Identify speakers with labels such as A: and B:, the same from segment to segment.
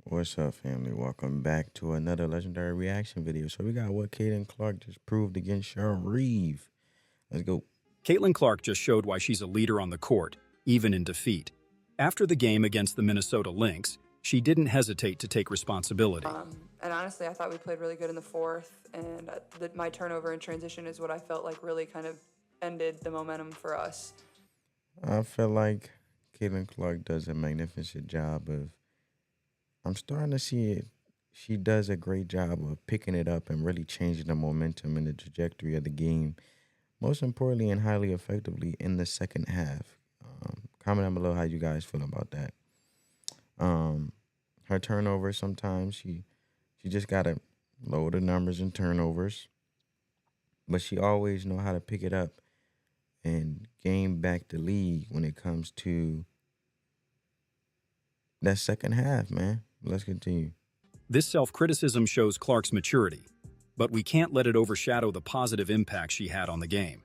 A: What's up, family? Welcome back to another legendary reaction video. So we got what Caitlin Clark just proved against Cheryl Reeve. Let's go.
B: Caitlin Clark just showed why she's a leader on the court, even in defeat. After the game against the Minnesota Lynx, she didn't hesitate to take responsibility.
C: And honestly, I thought we played really good in the fourth, and my turnover in transition is what I felt like really kind of ended the momentum for us.
A: I feel like Caitlin Clark does a magnificent job of, I'm starting to see it. She does a great job of picking it up and really changing the momentum and the trajectory of the game. Most importantly and highly effectively in the second half. Comment down below how you guys feel about that. Her turnovers, sometimes she just gotta lower the numbers and turnovers, but she always know how to pick it up and gain back the lead when it comes to that second half, man. Let's continue.
B: This self-criticism shows Clark's maturity, but we can't let it overshadow the positive impact she had on the game.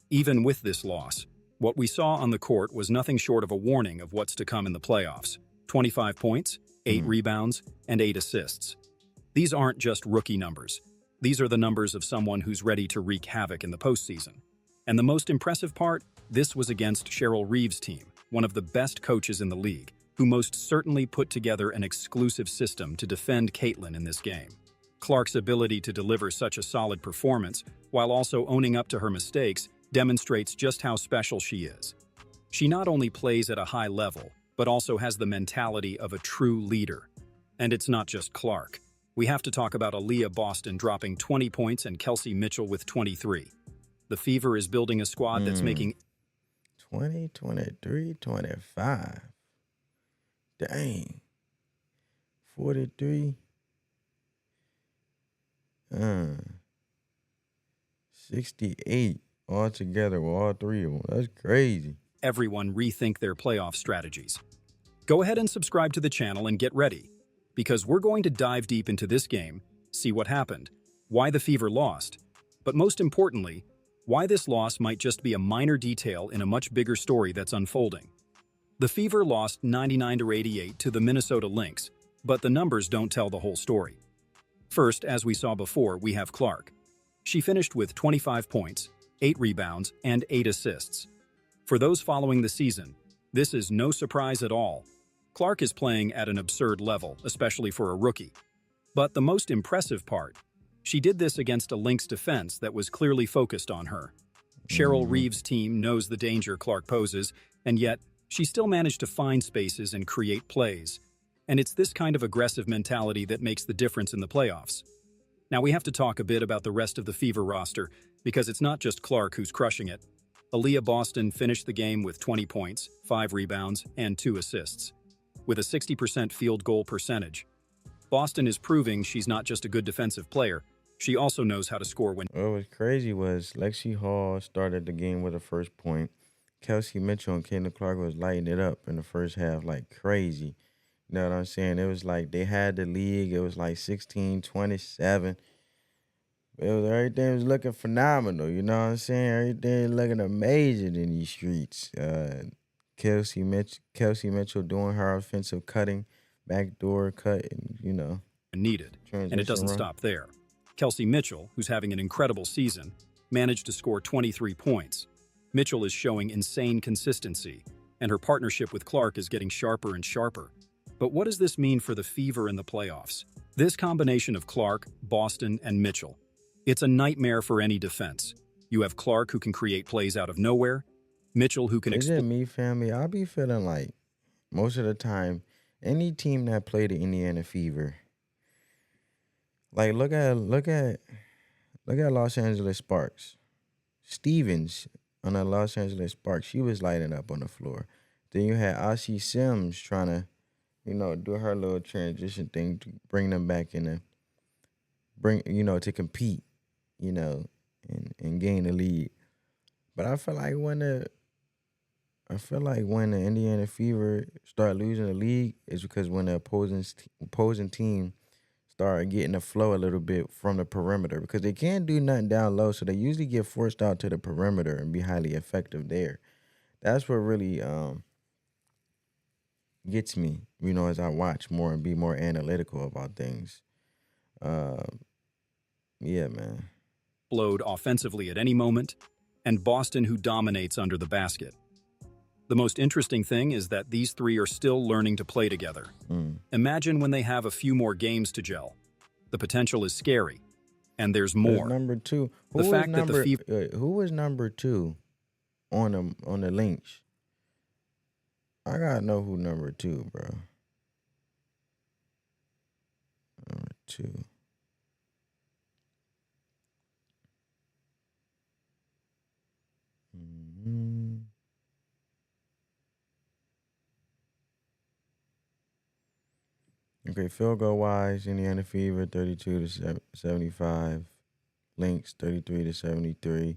B: Even with this loss, what we saw on the court was nothing short of a warning of what's to come in the playoffs. 25 points, 8 rebounds, and 8 assists. These aren't just rookie numbers. These are the numbers of someone who's ready to wreak havoc in the postseason. And the most impressive part, this was against Cheryl Reeve's team, one of the best coaches in the league, who most certainly put together an exclusive system to defend Caitlin in this game. Clark's ability to deliver such a solid performance, while also owning up to her mistakes, demonstrates just how special she is. She not only plays at a high level, but also has the mentality of a true leader. And it's not just Clark. We have to talk about Aaliyah Boston dropping 20 points and Kelsey Mitchell with 23. The Fever is building a squad that's making
A: 20, 23, 25. Dang. 43. 68 all together with all three of them. That's crazy.
B: everyone rethink their playoff strategies. Go ahead and subscribe to the channel and get ready, because we're going to dive deep into this game, see what happened, why the Fever lost, but most importantly, why this loss might just be a minor detail in a much bigger story that's unfolding. The Fever lost 99-88 to the Minnesota Lynx, but the numbers don't tell the whole story. First, as we saw before, we have Clark. She finished with 25 points, 8 rebounds, and 8 assists. For those following the season, this is no surprise at all. Clark is playing at an absurd level, especially for a rookie. But the most impressive part, she did this against a Lynx defense that was clearly focused on her. Cheryl Reeve's team knows the danger Clark poses, and yet she still managed to find spaces and create plays. And it's this kind of aggressive mentality that makes the difference in the playoffs. Now we have to talk a bit about the rest of the Fever roster, because it's not just Clark who's crushing it. Aaliyah Boston finished the game with 20 points, 5 rebounds, and 2 assists, with a 60% field goal percentage. Boston is proving she's not just a good defensive player, she also knows how to score when.
A: What was crazy was Lexi Hall started the game with the first point. Kelsey Mitchell and Caitlin Clark was lighting it up in the first half like crazy. You know what I'm saying? It was like they had the league. It was like 16-27. Everything was looking phenomenal. You know what I'm saying? Everything looking amazing in these streets. Kelsey Mitchell doing her offensive cutting, backdoor cut, and, you know.
B: Needed, and it doesn't stop there. Kelsey Mitchell, who's having an incredible season, managed to score 23 points. Mitchell is showing insane consistency, and her partnership with Clark is getting sharper and sharper. But what does this mean for the Fever in the playoffs? This combination of Clark, Boston, and Mitchell, it's a nightmare for any defense. You have Clark, who can create plays out of nowhere, Mitchell, who can
A: Is it me, family? I'll be feeling like most of the time, any team that played the Indiana Fever, like look at Los Angeles Sparks. Stevens on the Los Angeles Sparks, she was lighting up on the floor. Then you had Ossie Sims trying to, you know, do her little transition thing to bring them back in to compete, you know, and gain the lead. But I feel like when the Indiana Fever start losing the league is because when the opposing team start getting the flow a little bit from the perimeter, because they can't do nothing down low, so they usually get forced out to the perimeter and be highly effective there. That's what really gets me. as I watch more and be more analytical about things. Uh, yeah, man.
B: Explode offensively at any moment, and Boston, who dominates under the basket. The most interesting thing is that these three are still learning to play together.
A: Mm.
B: Imagine when they have a few more games to gel. The potential is scary, and there's
A: There's
B: more.
A: number two.
B: The fact that the
A: Who was number two on the links? I gotta know who number two, bro. Number two. Mhm. Okay, field goal wise, Indiana Fever 32 to 75, Lynx 33 to 73.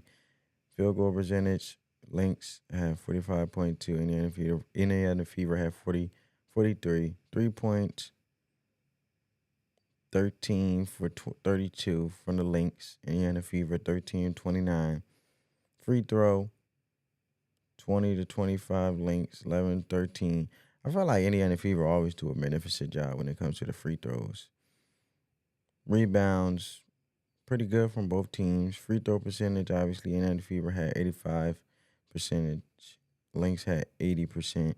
A: Field goal percentage, Lynx have 45.2, Indiana Fever have 43. 3 points, 13 for 32 from the Lynx, Indiana Fever 13-29. Free throw, 20 to 25 Lynx, 11-13. I feel like Indiana Fever always do a magnificent job when it comes to the free throws. Rebounds, pretty good from both teams. Free throw percentage, obviously, Indiana Fever had 85%. Lynx had 80%.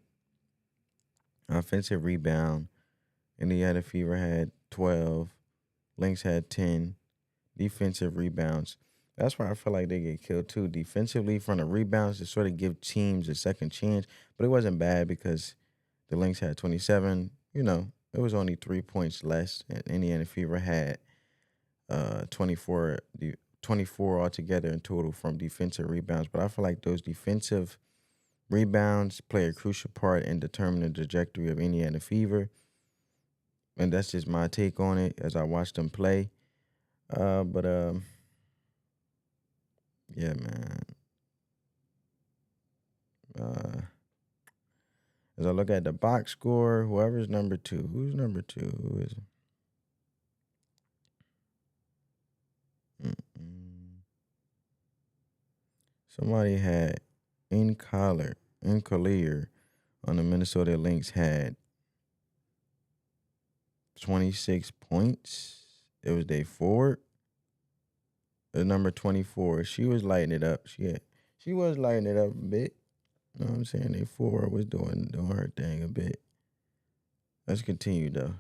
A: Offensive rebound, Indiana Fever had 12. Lynx had 10. Defensive rebounds. That's why I feel like they get killed too. Defensively, from the rebounds to sort of give teams a second chance. But it wasn't bad because the Lynx had 27. It was only 3 points less. And Indiana Fever had 24 altogether in total from defensive rebounds. But I feel like those defensive rebounds play a crucial part in determining the trajectory of Indiana Fever. And that's just my take on it as I watched them play. Yeah, man. As I look at the box score, whoever's number two. Who's number two? Who is it? Somebody had Collier on the Minnesota Lynx had 26 points. It was Day Ford. The number 24. She was lighting it up. She was lighting it up a bit. You know what I'm saying? Day Ford was doing her thing a bit. Let's continue though.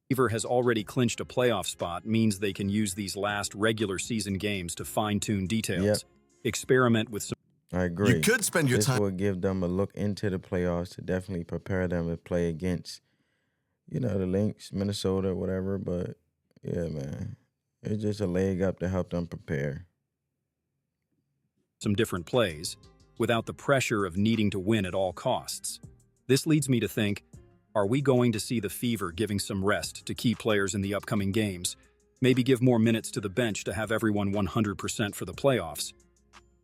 B: Fever has already clinched a playoff spot, means they can use these last regular season games to fine-tune details.
A: Yep.
B: Experiment with some.
A: I agree.
D: You could spend your time.
A: This will give them a look into the playoffs to definitely prepare them to play against, the Lynx, Minnesota, whatever. But yeah, man, it's just a leg up to help them prepare.
B: Some different plays without the pressure of needing to win at all costs. This leads me to think, are we going to see the Fever giving some rest to key players in the upcoming games? Maybe give more minutes to the bench to have everyone 100% for the playoffs?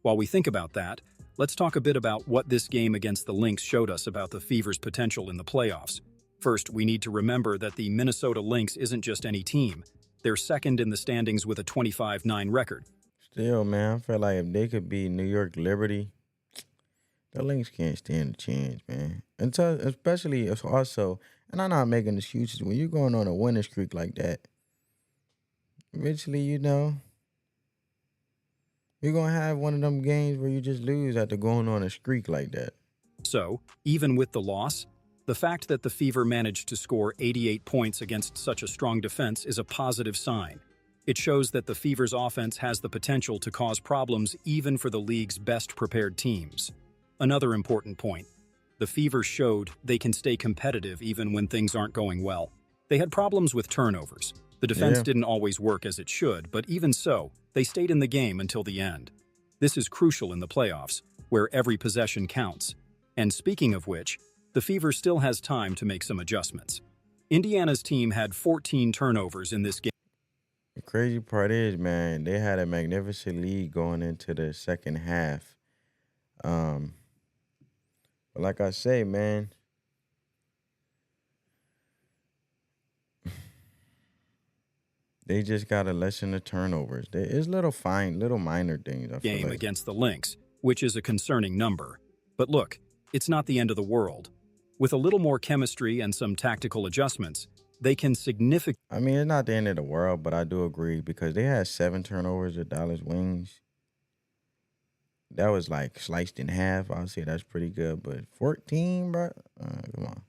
B: While we think about that, let's talk a bit about what this game against the Lynx showed us about the Fever's potential in the playoffs. First, we need to remember that the Minnesota Lynx isn't just any team. They're second in the standings with a 25-9 record.
A: Still, man, I feel like if they could beat New York Liberty, the Lynx can't stand a chance, man. Especially also, and I'm not making excuses, when you're going on a winning streak like that, eventually, you're going to have one of them games where you just lose after going on a streak like that.
B: So, even with the loss, the fact that the Fever managed to score 88 points against such a strong defense is a positive sign. It shows that the Fever's offense has the potential to cause problems even for the league's best prepared teams. Another important point, the Fever showed they can stay competitive even when things aren't going well. They had problems with turnovers. The defense didn't always work as it should, but even so, they stayed in the game until the end. This is crucial in the playoffs, where every possession counts. And speaking of which, the Fever still has time to make some adjustments. Indiana's team had 14 turnovers in this game.
A: The crazy part is, man, they had a magnificent lead going into the second half. But like I say, man, they just got to lessen the turnovers. It's little minor things. I feel
B: Game
A: like.
B: Against the Lynx, which is a concerning number. But look, it's not the end of the world. With a little more chemistry and some tactical adjustments, they can significantly
A: I mean, it's not the end of the world, but I do agree because they had 7 turnovers at Dallas Wings. That was like sliced in half. I'll say that's pretty good, but 14, bro. Come on.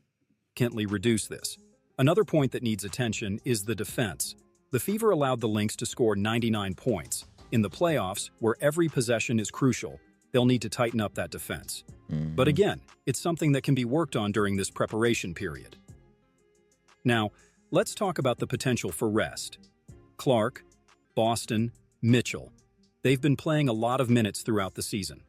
B: reduce this. Another point that needs attention is the defense. The Fever allowed the Lynx to score 99 points. In the playoffs, where every possession is crucial, they'll need to tighten up that defense. But again, it's something that can be worked on during this preparation period. Now, let's talk about the potential for rest. Clark, Boston, Mitchell. They've been playing a lot of minutes throughout the season,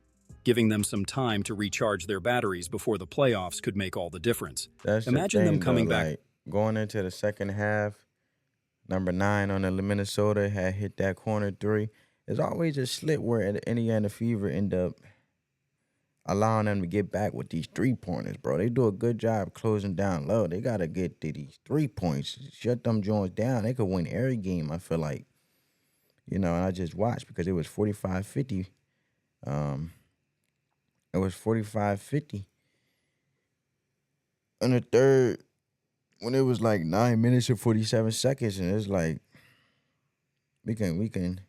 B: giving them some time to recharge their batteries before the playoffs could make all the difference.
A: That's
B: Imagine
A: the
B: them
A: thing,
B: coming
A: though,
B: back.
A: like going into the second half, number 9 on the Minnesota had hit that corner three. There's always a slit where the Indiana Fever end up allowing them to get back with these 3-pointers, bro. They do a good job closing down low. They got to get to these 3 points, shut them joints down. They could win every game, I feel like. And I just watched because it was 45-50. It was 45-50 in the third when it was like 9 minutes and 47 seconds, and it's like we can.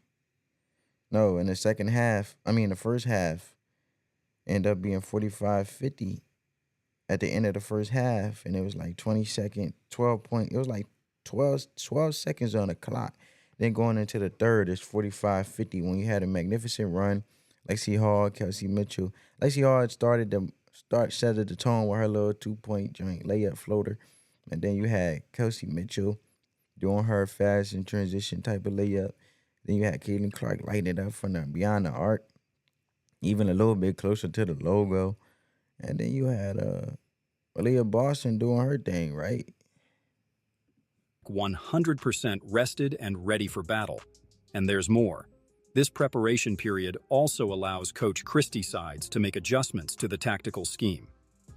A: No, in the second half, the first half, end up being 45-50 at the end of the first half, and it was like 20-second, 12-point. It was like 12 seconds on the clock. Then going into the third, it's 45-50 when you had a magnificent run. Lexi Hall, Kelsey Mitchell. Lexi Hall set the tone with her little 2-point joint layup floater. And then you had Kelsey Mitchell doing her fast and transition type of layup. Then you had Caitlin Clark lighting it up from beyond the arc, even a little bit closer to the logo. And then you had Aaliyah Boston doing her thing, right?
B: 100% rested and ready for battle. And there's more. This preparation period also allows Coach Christie sides to make adjustments to the tactical scheme,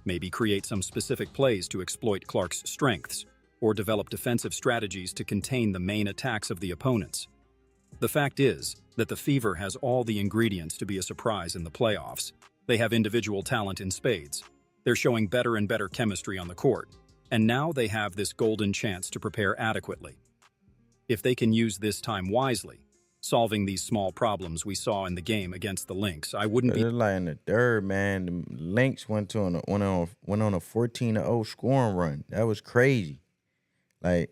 B: maybe create some specific plays to exploit Clark's strengths, or develop defensive strategies to contain the main attacks of the opponents. The fact is that the Fever has all the ingredients to be a surprise in the playoffs. They have individual talent in spades. They're showing better and better chemistry on the court. And now they have this golden chance to prepare adequately. If they can use this time wisely, solving these small problems we saw in the game against the Lynx, I wouldn't be...
A: It's like in the third, man, the Lynx went on a 14-0 scoring run. That was crazy. Like,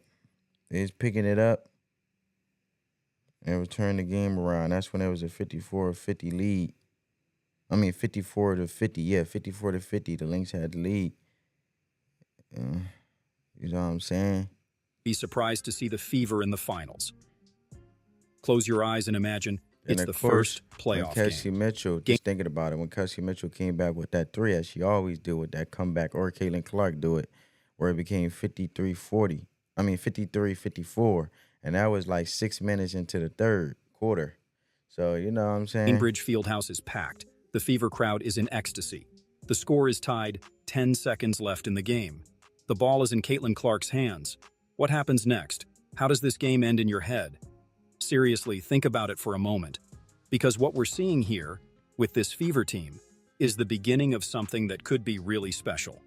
A: they was picking it up and was turning the game around. That's when it was a 54-50 lead. 54-50. Yeah, 54-50. The Lynx had the lead. You know what I'm saying?
B: Be surprised to see the Fever in the finals. Close your eyes and imagine it's the first playoff
A: Kelsey
B: game.
A: Mitchell, just thinking about it, when Kelsey Mitchell came back with that 3, as she always do with that comeback, or Caitlin Clark do it, where it became 53-54, and that was like 6 minutes into the third quarter. So, you know what I'm saying?
B: Cambridge Fieldhouse is packed. The Fever crowd is in ecstasy. The score is tied, 10 seconds left in the game. The ball is in Caitlin Clark's hands. What happens next? How does this game end in your head? Seriously, think about it for a moment. Because what we're seeing here, with this Fever team, is the beginning of something that could be really special.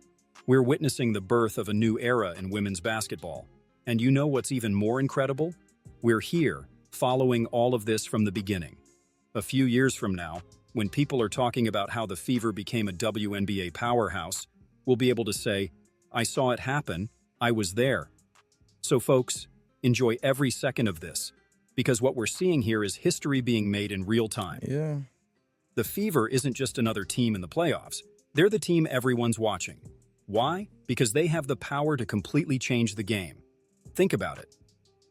B: We're witnessing the birth of a new era in women's basketball. And you know what's even more incredible? We're here, following all of this from the beginning. A few years from now, when people are talking about how the Fever became a WNBA powerhouse, we'll be able to say, I saw it happen, I was there. So folks, enjoy every second of this, because what we're seeing here is history being made in real time.
A: Yeah.
B: The Fever isn't just another team in the playoffs. They're the team everyone's watching. Why? Because they have the power to completely change the game. Think about it.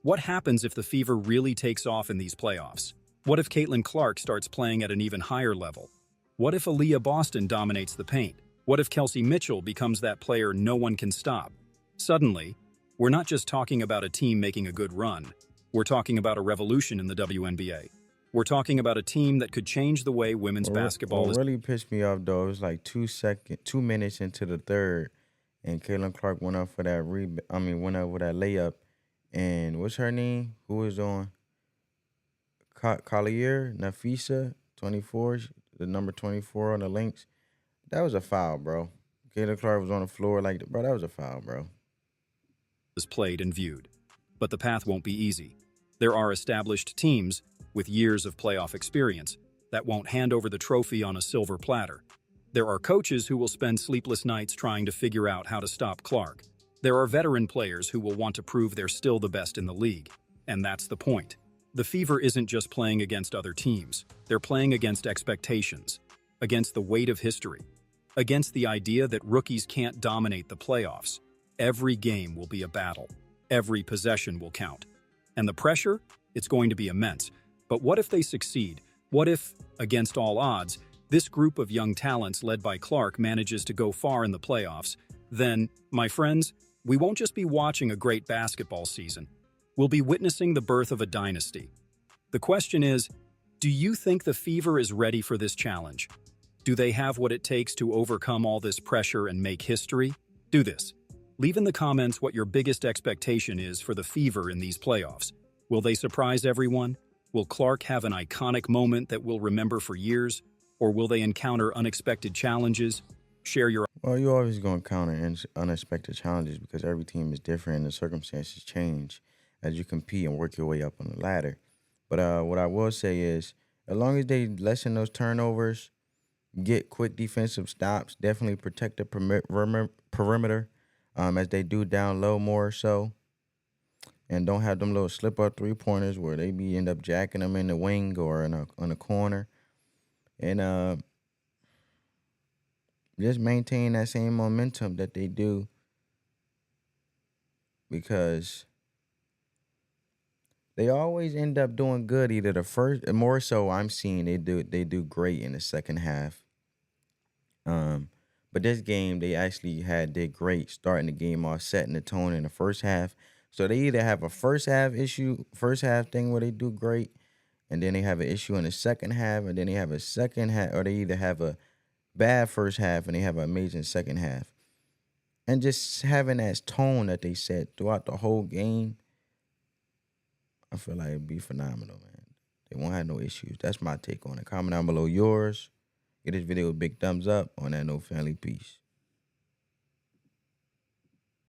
B: What happens if the Fever really takes off in these playoffs? What if Caitlin Clark starts playing at an even higher level? What if Aaliyah Boston dominates the paint? What if Kelsey Mitchell becomes that player no one can stop? Suddenly, we're not just talking about a team making a good run. We're talking about a revolution in the WNBA. We're talking about a team that could change the way women's basketball is.
A: What really pissed me off, though, it was like 2 minutes into the third, and Caitlin Clark went up for that went up with that layup. And what's her name? Who was on? Collier, Nafisa, 24, the number 24 on the Lynx. That was a foul, bro. Caleb Clark was on the floor like, bro, that was a foul, bro.
B: Is played and viewed. But the path won't be easy. There are established teams with years of playoff experience that won't hand over the trophy on a silver platter. There are coaches who will spend sleepless nights trying to figure out how to stop Clark. There are veteran players who will want to prove they're still the best in the league. And that's the point. The Fever isn't just playing against other teams. They're playing against expectations, against the weight of history, against the idea that rookies can't dominate the playoffs. Every game will be a battle. Every possession will count. And the pressure? It's going to be immense. But what if they succeed? What if, against all odds, this group of young talents led by Clark manages to go far in the playoffs? Then, my friends, we won't just be watching a great basketball season. We'll be witnessing the birth of a dynasty. The question is, do you think the Fever is ready for this challenge? Do they have what it takes to overcome all this pressure and make history? Do this. Leave in the comments what your biggest expectation is for the Fever in these playoffs. Will they surprise everyone? Will Clark have an iconic moment that we'll remember for years? Or will they encounter unexpected challenges? Share your...
A: Well, you're always going to encounter unexpected challenges because every team is different and the circumstances change as you compete and work your way up on the ladder. But what I will say is, as long as they lessen those turnovers, get quick defensive stops, definitely protect the perimeter as they do down low more so, and don't have them little slip-up three-pointers where they end up jacking them in the wing or on a corner. And just maintain that same momentum that they do, because they always end up doing good. Either the first, more so, I'm seeing they do great in the second half. But this game they actually did great starting the game off, setting the tone in the first half. So they either have a first half thing where they do great, and then they have an issue in the second half, and then they have a second half, or they either have a bad first half and they have an amazing second half. And just having that tone that they set throughout the whole game, I feel like it'd be phenomenal, man. They won't have no issues. That's my take on it. Comment down below yours. Give this video a big thumbs up. On that note, family, peace.